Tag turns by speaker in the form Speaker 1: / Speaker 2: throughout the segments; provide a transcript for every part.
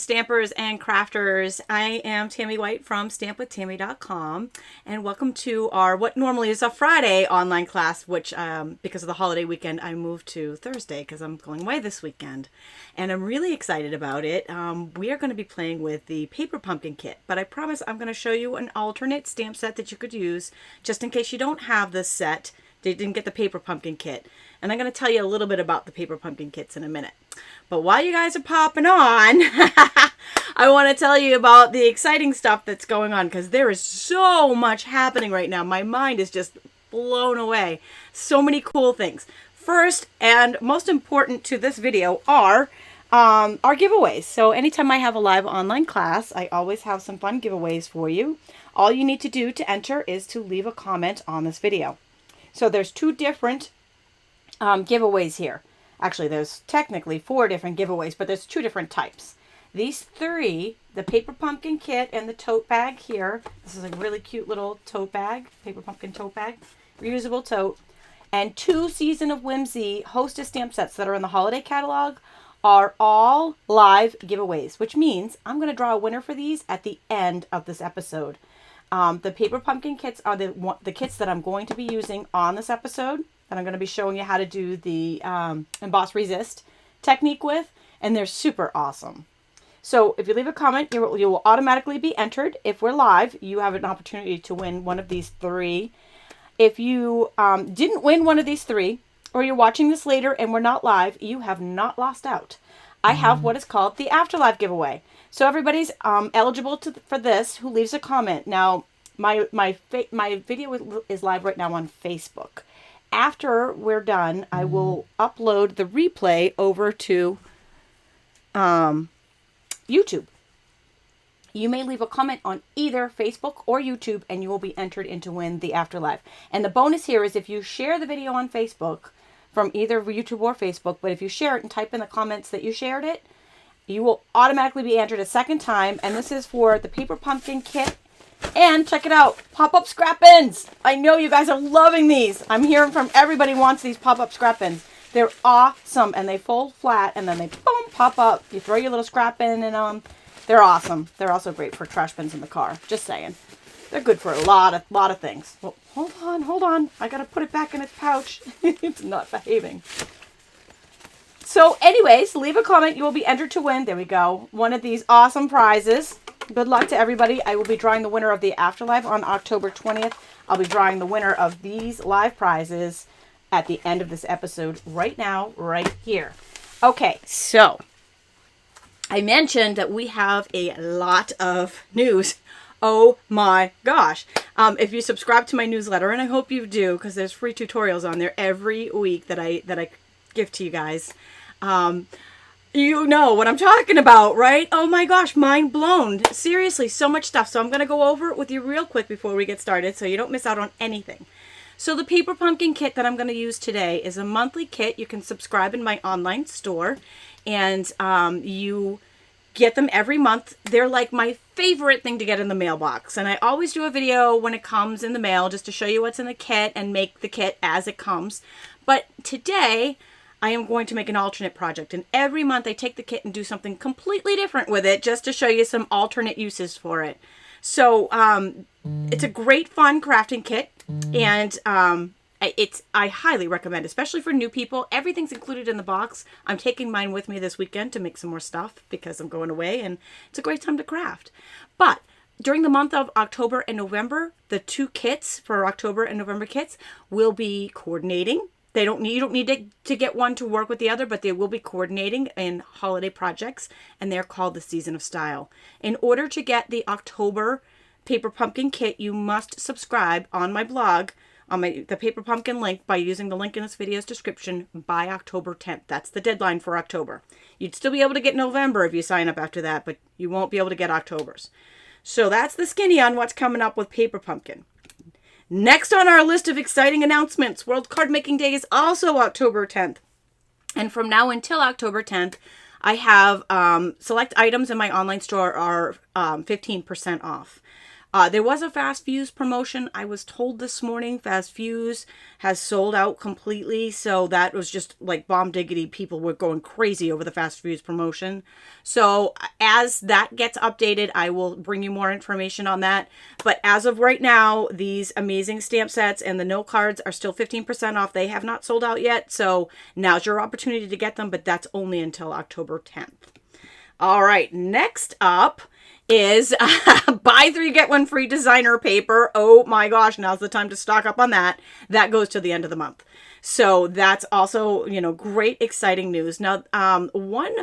Speaker 1: stampers and crafters. I am Tami White from stampwithtami.com, and welcome to our what normally is a Friday online class, which because of the holiday weekend I moved to Thursday because I'm going away this weekend, and I'm really excited about it. We are going to be playing with the paper pumpkin kit, but I promise I'm going to show you an alternate stamp set that you could use just in case you don't have this set. They didn't get the paper pumpkin kit. And I'm going to tell you a little bit about the paper pumpkin kits in a minute. But while you guys are popping on, I want to tell you about the exciting stuff that's going on because there is so much happening right now. My mind is just blown away. So many cool things. First and most important to this video are our giveaways. So anytime I have a live online class, I always have some fun giveaways for you. All you need to do to enter is to leave a comment on this video. So there's two different giveaways here. Actually, there's technically 4 different giveaways, but there's 2 different types. These 3, the paper pumpkin kit and the tote bag here. This is a really cute little tote bag, paper pumpkin tote bag, reusable tote. And 2 Season of Whimsy hostess stamp sets that are in the holiday catalog are all live giveaways, which means I'm going to draw a winner for these at the end of this episode. The paper pumpkin kits are the kits that I'm going to be using on this episode, that I'm going to be showing you how to do the emboss resist technique with, and they're super awesome. So if you leave a comment, you will automatically be entered. If we're live, you have an opportunity to win one of these 3. If you didn't win one of these 3, or you're watching this later and we're not live, you have not lost out. I have what is called the Afterlife giveaway. So everybody's eligible for this who leaves a comment. Now, my video is live right now on Facebook. After we're done, I will upload the replay over to YouTube. You may leave a comment on either Facebook or YouTube, and you will be entered in to win the Afterlife. And the bonus here is if you share the video on Facebook, from either YouTube or Facebook, but if you share it and type in the comments that you shared it, you will automatically be entered a second time. And this is for the paper pumpkin kit. And check it out, pop-up scrap bins. I know you guys are loving these. I'm hearing from everybody wants these pop-up scrap bins. They're awesome, and they fold flat, and then they boom pop up. You throw your little scrap bin in them. They're awesome. They're also great for trash bins in the car. Just saying. They're good for a lot of things. Well, hold on. I gotta put it back in its pouch. It's not behaving. So anyways, leave a comment. You will be entered to win. There we go. One of these awesome prizes. Good luck to everybody. I will be drawing the winner of the Afterlife on October 20th. I'll be drawing the winner of these live prizes at the end of this episode right now, right here. Okay, so I mentioned that we have a lot of news. Oh my gosh. If you subscribe to my newsletter, and I hope you do, because there's free tutorials on there every week that I give to you guys. You know what I'm talking about, right? Oh my gosh, mind blown. Seriously, so much stuff. So I'm going to go over it with you real quick before we get started so you don't miss out on anything. So the paper pumpkin kit that I'm going to use today is a monthly kit. You can subscribe in my online store, and you get them every month. They're like my favorite thing to get in the mailbox, and I always do a video when it comes in the mail just to show you what's in the kit and make the kit as it comes. But today I am going to make an alternate project, and every month I take the kit and do something completely different with it just to show you some alternate uses for it. So it's a great fun crafting kit, and I highly recommend, especially for new people. Everything's included in the box. I'm taking mine with me this weekend to make some more stuff because I'm going away, and it's a great time to craft. But during the month of October and November, the 2 kits for October and November kits will be coordinating. You don't need to get one to work with the other, but they will be coordinating in holiday projects, and they're called the Season of Style. In order to get the October paper pumpkin kit, you must subscribe on my blog on the paper pumpkin link by using the link in this video's description by October 10th. That's the deadline for October. You'd still be able to get November if you sign up after that, but you won't be able to get October's. So that's the skinny on what's coming up with paper pumpkin. Next on our list of exciting announcements, World Card Making Day is also October 10th. And from now until October 10th, I have select items in my online store are 15% off. There was a Fast Fuse promotion. I was told this morning Fast Fuse has sold out completely. So that was just like bomb diggity. People were going crazy over the Fast Fuse promotion. So as that gets updated, I will bring you more information on that. But as of right now, these amazing stamp sets and the note cards are still 15% off. They have not sold out yet. So now's your opportunity to get them, but that's only until October 10th. All right, next up is buy 3 get 1 free designer paper. Oh my gosh, now's the time to stock up on that. That goes to the end of the month. So that's also, you know, great, exciting news. Now, one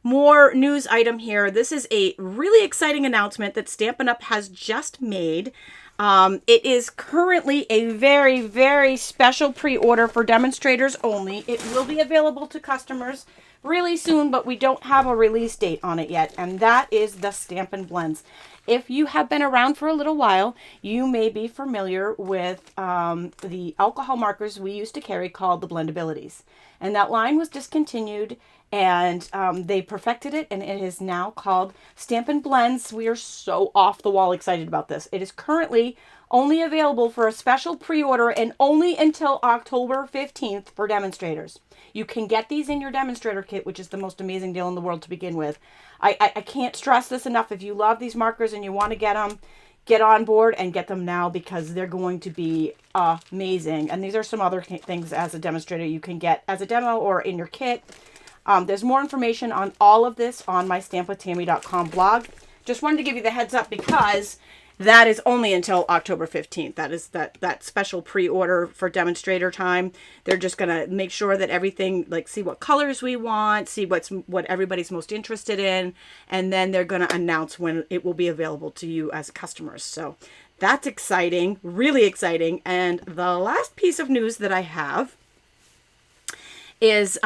Speaker 1: more news item here. This is a really exciting announcement that Stampin' Up! Has just made. It is currently a very, very special pre-order for demonstrators only. It will be available to customers really soon, but we don't have a release date on it yet, and that is the Stampin' Blends. If you have been around for a little while, you may be familiar with the alcohol markers we used to carry called the Blendabilities. And that line was discontinued, and they perfected it, and it is now called Stampin' Blends. We are so off the wall excited about this. It is currently only available for a special pre-order and only until October 15th for demonstrators. You can get these in your demonstrator kit, which is the most amazing deal in the world to begin with. I can't stress this enough. If you love these markers and you want to get them, get on board and get them now because they're going to be amazing. And these are some other things as a demonstrator you can get as a demo or in your kit. There's more information on all of this on my stampwithtami.com blog. Just wanted to give you the heads up because that is only until October 15th. That is that special pre-order for demonstrator time. They're just going to make sure that everything, like see what colors we want, see what everybody's most interested in, and then they're going to announce when it will be available to you as customers. So that's exciting, really exciting. And the last piece of news that I have is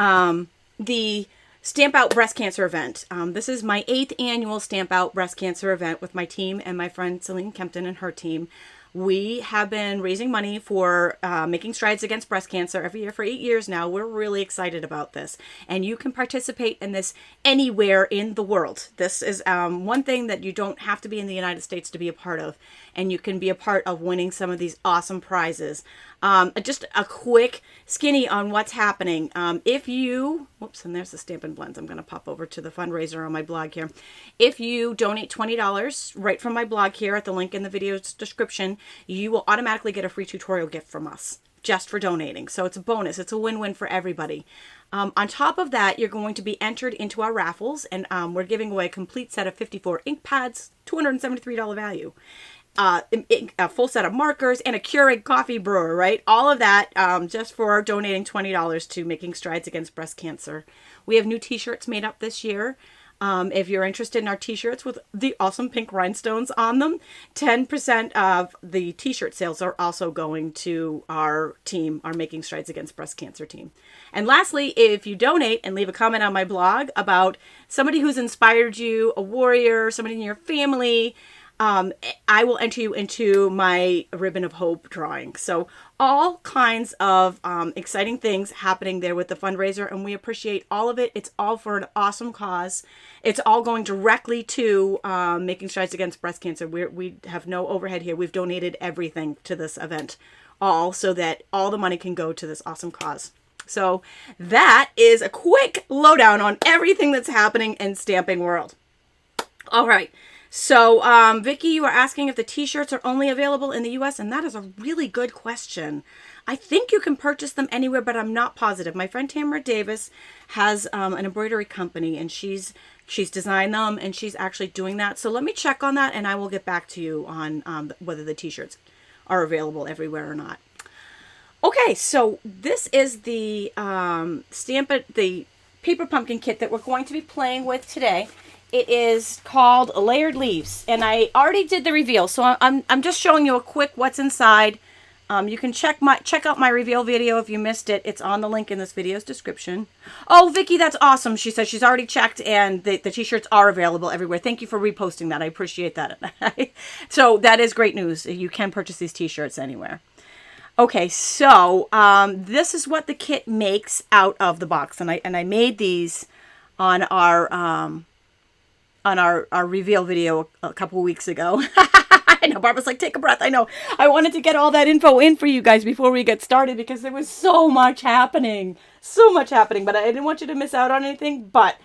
Speaker 1: the Stamp Out Breast Cancer event. This is my 8th annual Stamp Out Breast Cancer event with my team and my friend Celine Kempton and her team. We have been raising money for making strides against breast cancer every year for 8 years now. We're really excited about this. And you can participate in this anywhere in the world. This is one thing that you don't have to be in the United States to be a part of. And you can be a part of winning some of these awesome prizes. Just a quick skinny on what's happening. If you, whoops, and there's the Stampin' Blends. I'm going to pop over to the fundraiser on my blog here. If you donate $20 right from my blog here at the link in the video's description, you will automatically get a free tutorial gift from us just for donating. So it's a bonus. It's a win-win for everybody. On top of that, you're going to be entered into our raffles, and we're giving away a complete set of 54 ink pads, $273 value. A full set of markers and a Keurig coffee brewer, right? All of that just for donating $20 to Making Strides Against Breast Cancer. We have new t-shirts made up this year. If you're interested in our t-shirts with the awesome pink rhinestones on them, 10% of the t-shirt sales are also going to our team, our Making Strides Against Breast Cancer team. And lastly, if you donate and leave a comment on my blog about somebody who's inspired you, a warrior, somebody in your family, I will enter you into my Ribbon of Hope drawing. So all kinds of exciting things happening there with the fundraiser, and we appreciate all of it. It's all for an awesome cause. It's all going directly to Making Strides Against Breast Cancer. We have no overhead here. We've donated everything to this event, all so that all the money can go to this awesome cause. So that is a quick lowdown on everything that's happening in Stamping World. All right. So, Vicki, you were asking if the t-shirts are only available in the U.S., and that is a really good question. I think you can purchase them anywhere, but I'm not positive. My friend Tamara Davis has an embroidery company, and she's designed them, and she's actually doing that. So let me check on that, and I will get back to you on whether the t-shirts are available everywhere or not. Okay, so this is the the paper pumpkin kit that we're going to be playing with today. It is called Layered Leaves, and I already did the reveal, so I'm just showing you a quick what's inside. You can check out my reveal video if you missed it. It's on the link in this video's description. Oh, Vicki, that's awesome. She says she's already checked, and the t-shirts are available everywhere. Thank you for reposting that. I appreciate that. So that is great news. You can purchase these t-shirts anywhere. Okay, so this is what the kit makes out of the box, and I made these on our reveal video a couple weeks ago. I know, Barbara's like, take a breath. I know. I wanted to get all that info in for you guys before we get started because there was so much happening. So much happening, but I didn't want you to miss out on anything. But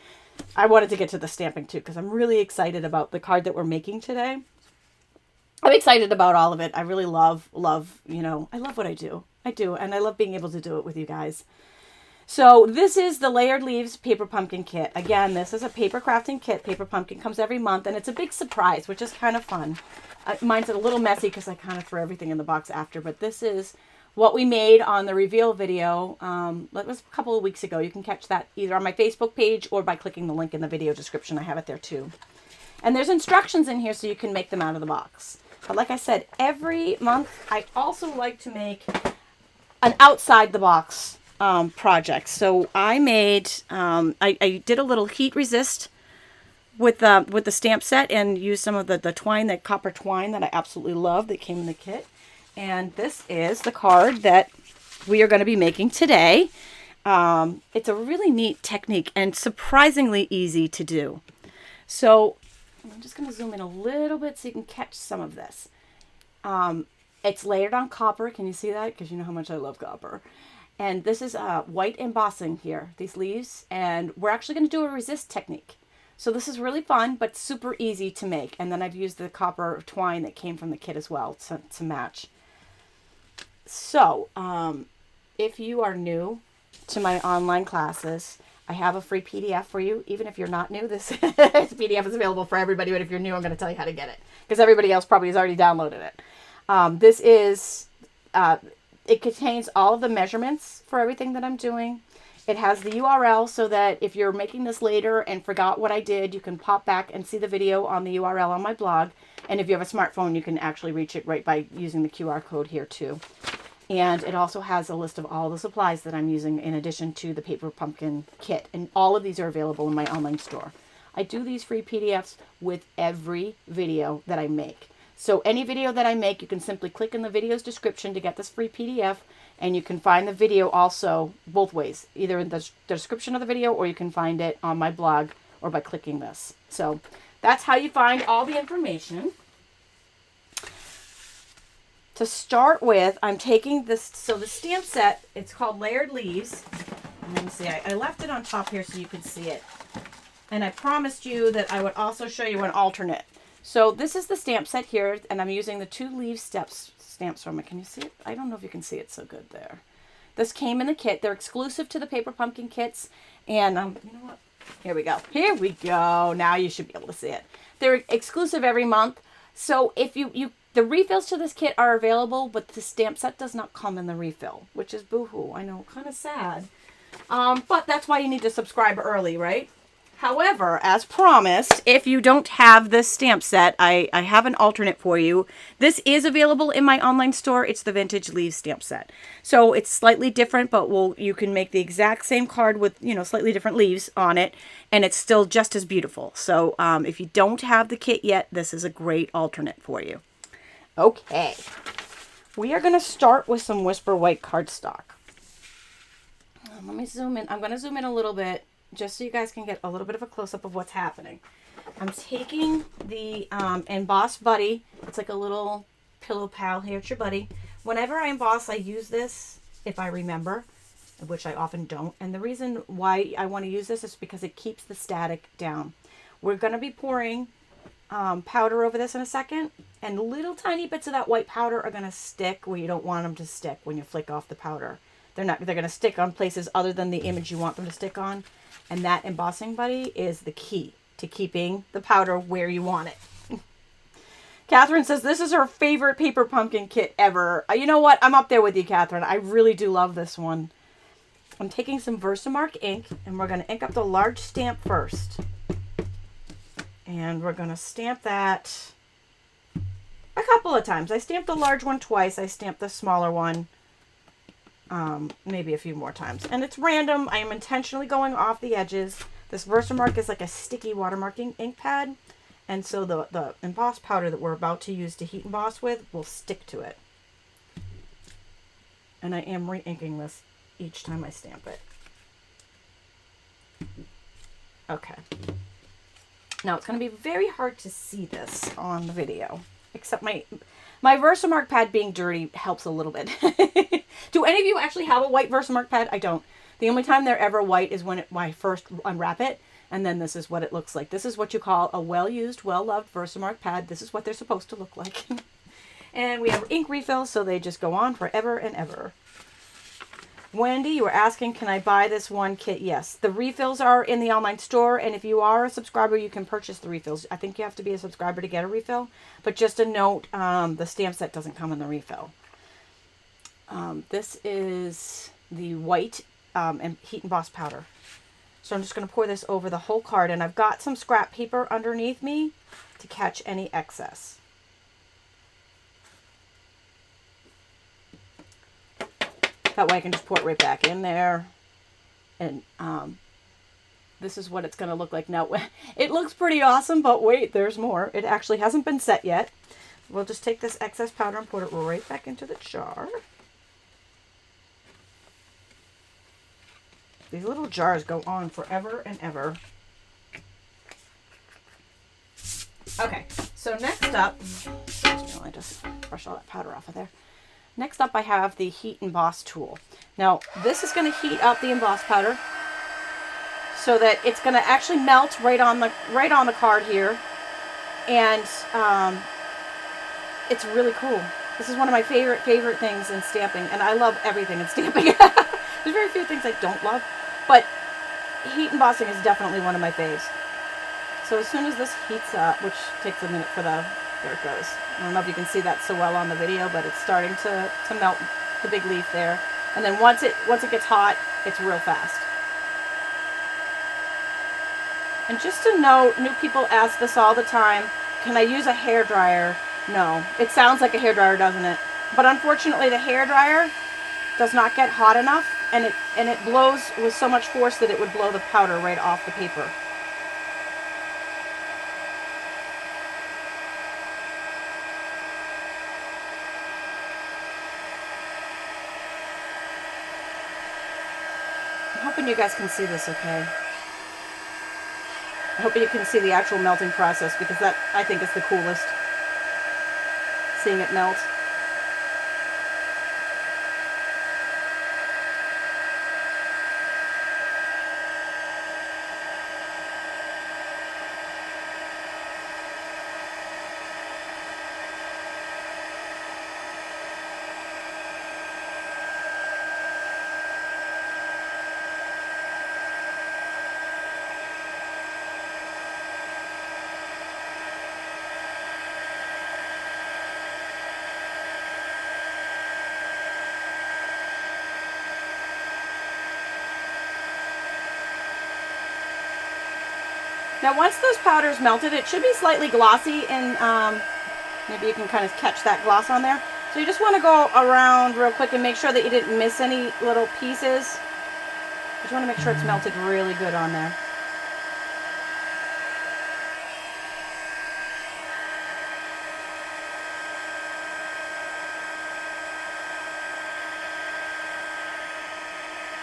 Speaker 1: I wanted to get to the stamping too because I'm really excited about the card that we're making today. I'm excited about all of it. I really love, you know, I love what I do. I do, and I love being able to do it with you guys. So this is the Layered Leaves Paper Pumpkin Kit. Again, this is a paper crafting kit. Paper Pumpkin comes every month, and it's a big surprise, which is kind of fun. Mine's a little messy because I kind of threw everything in the box after, but this is what we made on the reveal video. That was a couple of weeks ago. You can catch that either on my Facebook page or by clicking the link in the video description. I have it there too. And there's instructions in here so you can make them out of the box. But like I said, every month I also like to make an outside the box project. So I made, I did a little heat resist with the stamp set and used some of the twine, that copper twine that I absolutely love that came in the kit. And this is the card that we are going to be making today. It's a really neat technique and surprisingly easy to do. So I'm just going to zoom in a little bit so you can catch some of this. It's layered on copper. Can you see that? Because you know how much I love copper. And this is white embossing here, these leaves. And we're actually going to do a resist technique. So this is really fun, but super easy to make. And then I've used the copper twine that came from the kit as well to match. So if you are new to my online classes, I have a free PDF for you. Even if you're not new, this PDF is available for everybody. But if you're new, I'm going to tell you how to get it because everybody else probably has already downloaded it. This is, it contains all of the measurements for everything that I'm doing. It has the URL so that if you're making this later and forgot what I did, you can pop back and see the video on the URL on my blog. And if you have a smartphone, you can actually reach it right by using the QR code here too. And it also has a list of all the supplies that I'm using in addition to the Paper Pumpkin kit. And all of these are available in my online store. I do these free PDFs with every video that I make. So any video that I make, you can simply click in the video's description to get this free PDF. And you can find the video also both ways, either in the description of the video or you can find it on my blog or by clicking this. So that's how you find all the information. To start with, I'm taking this, so the stamp set, it's called Layered Leaves. Let me see, I left it on top here so you could see it. And I promised you that I would also show you an alternate. So this is the stamp set here, and I'm using the 2 leaf stamps from it. Can you see it? I don't know if you can see it so good there. This came in the kit. They're exclusive to the Paper Pumpkin kits. And you know what? Here we go. Here we go. Now you should be able to see it. They're exclusive every month. So if the refills to this kit are available, but the stamp set does not come in the refill, which is boohoo. I know, kind of sad. But that's why you need to subscribe early, right? However, as promised, if you don't have this stamp set, I have an alternate for you. This is available in my online store. It's the Vintage Leaves stamp set. So it's slightly different, but you can make the exact same card with, you know, slightly different leaves on it, and it's still just as beautiful. So if you don't have the kit yet, this is a great alternate for you. Okay. We are going to start with some Whisper White cardstock. Let me zoom in. I'm going to zoom in a little bit, just so you guys can get a little bit of a close-up of what's happening. I'm taking the Emboss Buddy. It's like a little pillow pal here. It's your buddy. Whenever I emboss, I use this, if I remember, which I often don't. And the reason why I want to use this is because it keeps the static down. We're going to be pouring powder over this in a second. And little tiny bits of that white powder are going to stick where you don't want them to stick when you flick off the powder. They're going to stick on places other than the image you want them to stick on. And that embossing buddy is the key to keeping the powder where you want it. Catherine says this is her favorite Paper Pumpkin kit ever. You know what? I'm up there with you, Catherine. I really do love this one. I'm taking some Versamark ink, and we're going to ink up the large stamp first. And we're going to stamp that a couple of times. I stamped the large one twice. I stamped the smaller one maybe a few more times. And it's random. I am intentionally going off the edges. This Versamark is like a sticky watermarking ink pad. And so the emboss powder that we're about to use to heat emboss with will stick to it. And I am re-inking this each time I stamp it. Okay. Now it's going to be very hard to see this on the video. except my Versamark pad being dirty helps a little bit. Do any of you actually have a white Versamark pad? I don't. The only time they're ever white is when I first unwrap it, and then this is what it looks like. This is what you call a well-used, well-loved Versamark pad. This is what they're supposed to look like. And we have ink refills, so they just go on forever and ever. Wendy, you were asking, can I buy this one kit? Yes. The refills are in the online store, and if you are a subscriber, you can purchase the refills. I think you have to be a subscriber to get a refill, but just a note, the stamp set doesn't come in the refill. This is the white and heat emboss powder. So I'm just going to pour this over the whole card, and I've got some scrap paper underneath me to catch any excess. That way I can just pour it right back in there. And this is what it's going to look like now. It looks pretty awesome, but wait, there's more. It actually hasn't been set yet. We'll just take this excess powder and put it right back into the jar. These little jars go on forever and ever. Okay, so next up, I just brush all that powder off of there. Next up, I have the Heat Emboss tool. Now, this is going to heat up the emboss powder so that it's going to actually melt right on the card here, and it's really cool. This is one of my favorite things in stamping, and I love everything in stamping. There's very few things I don't love, but heat embossing is definitely one of my faves. So as soon as this heats up, which takes a minute for the, there it goes. I don't know if you can see that so well on the video, but it's starting to melt the big leaf there. And then once it gets hot, it's real fast. And just to note, new people ask this all the time, can I use a hairdryer? No. It sounds like a hairdryer, doesn't it? But unfortunately, the hairdryer does not get hot enough, and it blows with so much force that it would blow the powder right off the paper. I'm hoping you guys can see this okay. I hope you can see the actual melting process, because that, I think, is the coolest. Seeing it melt. Now once those powders melted, it should be slightly glossy, and maybe you can kind of catch that gloss on there. So you just want to go around real quick and make sure that you didn't miss any little pieces. You just want to make sure it's melted really good on there.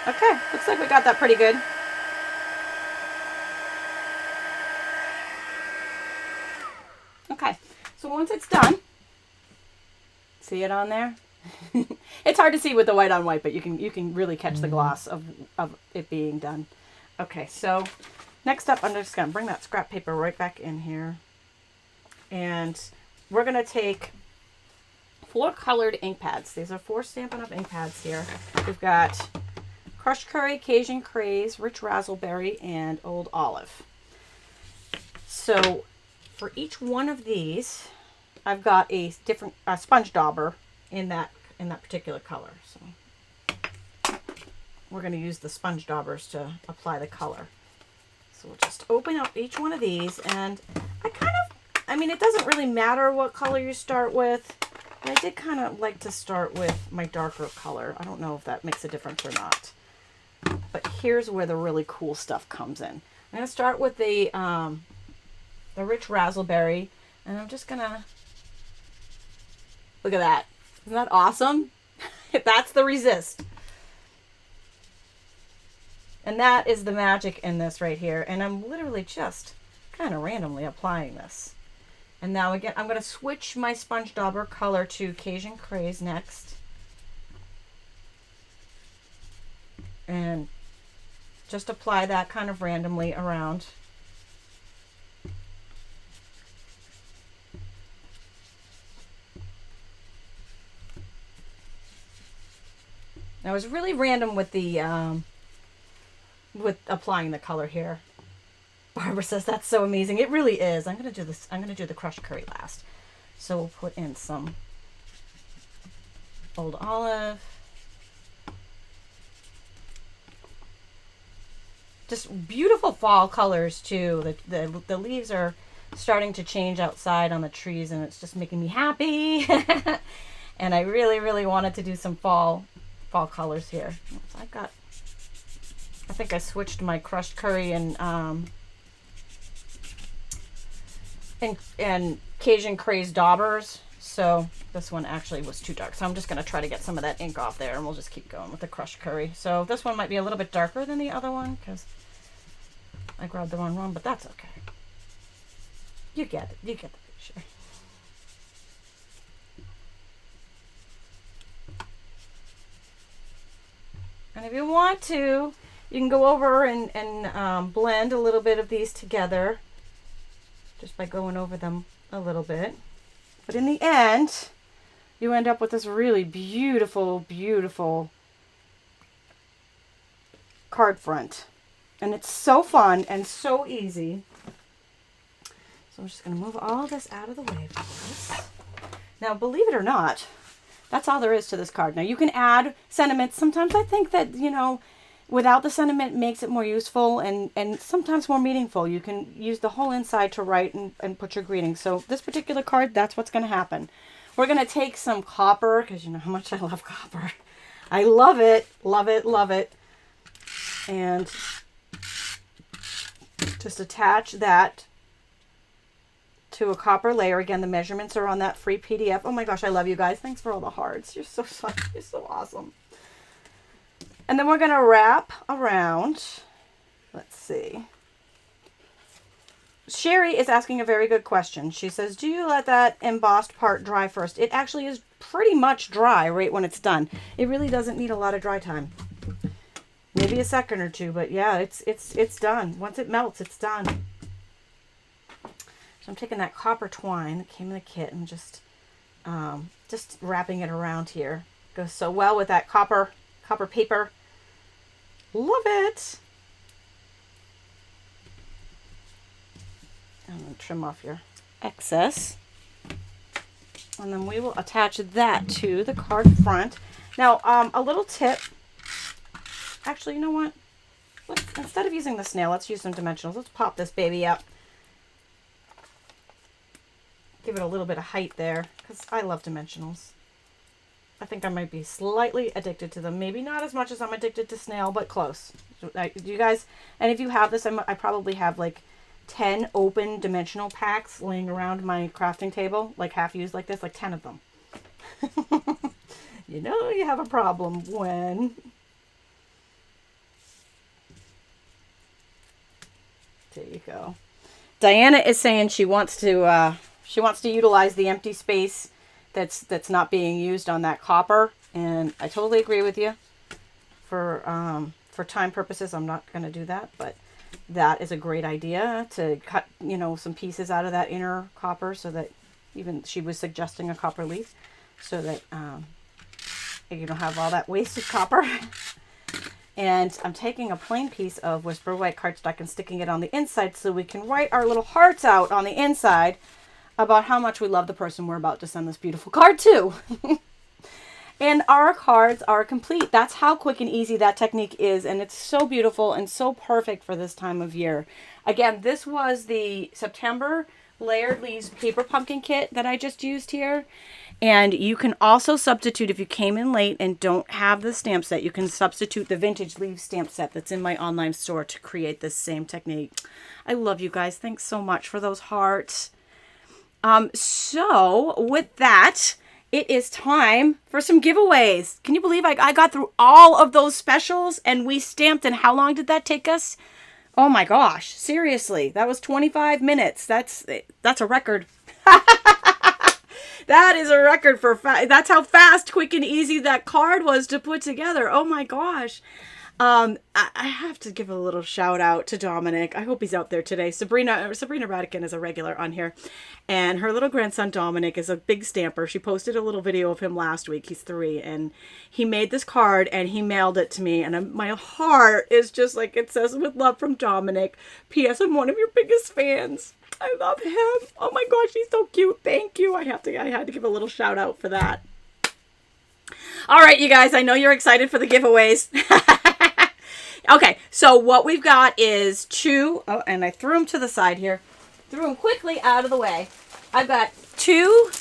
Speaker 1: Okay, looks like we got that pretty good. Okay, so once it's done, see it on there? It's hard to see with the white on white, but you can really catch the gloss of it being done. Okay, so next up, I'm just going to bring that scrap paper right back in here. And we're going to take 4 colored ink pads. These are 4 Stampin' Up! Ink pads here. We've got Crushed Curry, Cajun Craze, Rich Razzleberry, and Old Olive. So for each one of these, I've got a different sponge dauber in that particular color. So we're going to use the sponge daubers to apply the color. So we'll just open up each one of these, and I mean, it doesn't really matter what color you start with, but I did kind of like to start with my darker color. I don't know if that makes a difference or not. But here's where the really cool stuff comes in. I'm going to start with the Rich Razzleberry, and I'm just going to, look at that. Isn't that awesome? That's the resist. And that is the magic in this right here. And I'm literally just kind of randomly applying this. And now again, I'm going to switch my sponge dauber color to Cajun Craze next. And just apply that kind of randomly around. Now, I was really random with the with applying the color here. Barbara says that's so amazing. It really is. I'm gonna do this. I'm gonna do the crushed curry last. So we'll put in some old olive. Just beautiful fall colors too. The leaves are starting to change outside on the trees, and it's just making me happy. And I really, really wanted to do some fall colors here. So I think I switched my crushed curry and Cajun Craze daubers. So this one actually was too dark. So I'm just going to try to get some of that ink off there, and we'll just keep going with the crushed curry. So this one might be a little bit darker than the other one because I grabbed the one wrong, but that's okay. You get it. You get the picture. And if you want to, you can go over and blend a little bit of these together just by going over them a little bit. But in the end, you end up with this really beautiful, beautiful card front. And it's so fun and so easy. So I'm just going to move all this out of the way for this. Now, believe it or not, that's all there is to this card. Now, you can add sentiments. Sometimes I think that, you know, without the sentiment makes it more useful and sometimes more meaningful. You can use the whole inside to write and put your greeting. So this particular card, that's what's going to happen. We're going to take some copper, because you know how much I love copper. I love it, love it, love it. And just attach that to a copper layer. Again, the measurements are on that free PDF. Oh my gosh, I love you guys. Thanks for all the hearts. You're so fun. You're so awesome. And then we're going to wrap around. Let's see. Sherry is asking a very good question. She says, do you let that embossed part dry first? It actually is pretty much dry right when it's done. It really doesn't need a lot of dry time. Maybe a second or two, but yeah, it's done. Once it melts, it's done. So I'm taking that copper twine that came in the kit and just wrapping it around here. Goes so well with that copper paper. Love it. I'm going to trim off your excess. And then we will attach that to the card front. Now, a little tip. Actually, you know what? Instead of using the snail, let's use some dimensionals. Let's pop this baby up. Give it a little bit of height there, because I love dimensionals. I think I might be slightly addicted to them. Maybe not as much as I'm addicted to snail, but close. Do you guys, and if you have this, I probably have like 10 open dimensional packs laying around my crafting table, like half used like this, like 10 of them. You know you have a problem when... There you go. Diana is saying she wants to utilize the empty space that's not being used on that copper, and I totally agree with you. For time purposes, I'm not going to do that, but that is a great idea to cut, you know, some pieces out of that inner copper, so that even she was suggesting a copper leaf, so that you don't have all that wasted copper. And I'm taking a plain piece of Whisper White cardstock and sticking it on the inside so we can write our little hearts out on the inside about how much we love the person we're about to send this beautiful card to. And our cards are complete. That's how quick and easy that technique is. And it's so beautiful and so perfect for this time of year. Again, this was the September Layered Leaves Paper Pumpkin Kit that I just used here. And you can also substitute, if you came in late and don't have the stamp set, you can substitute the Vintage Leaves stamp set that's in my online store to create this same technique. I love you guys. Thanks so much for those hearts. So with that, it is time for some giveaways. Can you believe I got through all of those specials and we stamped, and how long did that take us? Oh my gosh, seriously, that was 25 minutes. That's a record. That is a record for that's how fast, quick, and easy that card was to put together. Oh my gosh. I have to give a little shout out to Dominic. I hope he's out there today. Sabrina Radican is a regular on here, and her little grandson Dominic is a big stamper. She posted a little video of him last week. He's 3, and he made this card and he mailed it to me, and my heart is just like, it says, "With love from Dominic. P.S. I'm one of your biggest fans. I love him. Oh my gosh, he's so cute. Thank you." I had to give a little shout out for that. All right, you guys, I know you're excited for the giveaways. Okay, so what we've got is 2, oh, and I threw them to the side here. Threw them quickly out of the way. I've got 2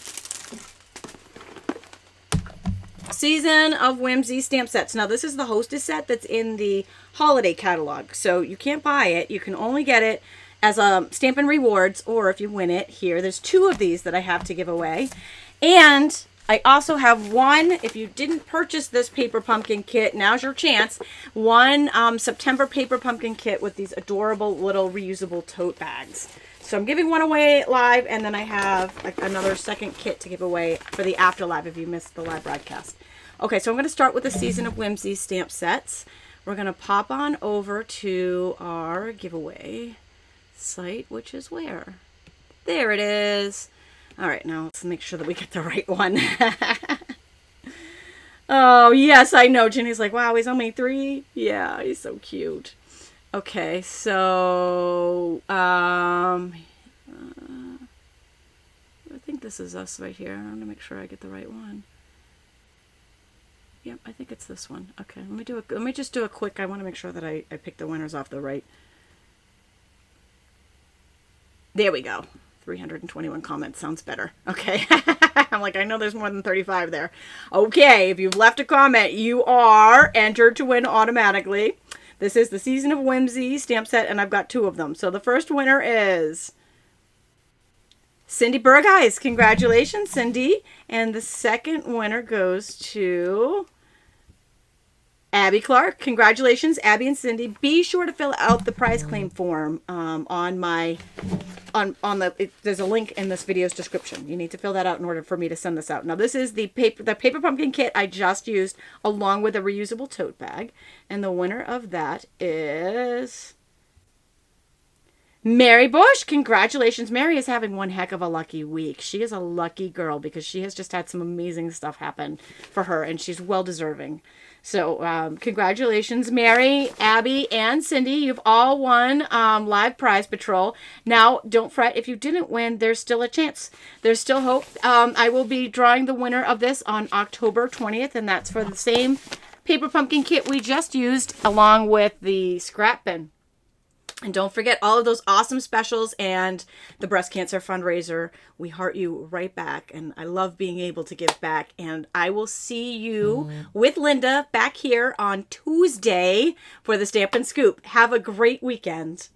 Speaker 1: Season of Whimsy stamp sets. Now, this is the Hostess set that's in the holiday catalog, so you can't buy it. You can only get it as a Stampin' Rewards, or if you win it here. There's 2 of these that I have to give away. And I also have one, if you didn't purchase this paper pumpkin kit, now's your chance. One September paper pumpkin kit with these adorable little reusable tote bags. So I'm giving one away live, and then I have like another second kit to give away for the after live if you missed the live broadcast. Okay, so I'm going to start with the Season of Whimsy stamp sets. We're going to pop on over to our giveaway site, which is where? There it is. All right, now let's make sure that we get the right one. Oh, yes, I know. Jenny's like, wow, he's only 3. Yeah, he's so cute. Okay, so I think this is us right here. I want to make sure I get the right one. Yep, I think it's this one. Okay, let me just do a quick. I want to make sure that I pick the winners off the right. There we go. 321 comments sounds better. Okay. I'm like, I know there's more than 35 there. Okay, if you've left a comment, you are entered to win automatically. This is the Season of Whimsy stamp set, and I've got 2 of them. So the first winner is Cindy Burgeis. Congratulations, Cindy. And the second winner goes to Abby Clark. Congratulations, Abby and Cindy. Be sure to fill out the prize claim form there's a link in this video's description. You need to fill that out in order for me to send this out. Now, this is the paper pumpkin kit I just used along with a reusable tote bag. And the winner of that is Mary Bush. Congratulations. Mary is having one heck of a lucky week. She is a lucky girl because she has just had some amazing stuff happen for her, and she's well deserving. So congratulations, Mary, Abby, and Cindy. You've all won Live Prize Patrol. Now, don't fret. If you didn't win, there's still a chance. There's still hope. I will be drawing the winner of this on October 20th, and that's for the same paper pumpkin kit we just used along with the scrap bin. And don't forget all of those awesome specials and the breast cancer fundraiser. We heart you right back. And I love being able to give back. And I will see you with Linda back here on Tuesday for the Stampin' Scoop. Have a great weekend.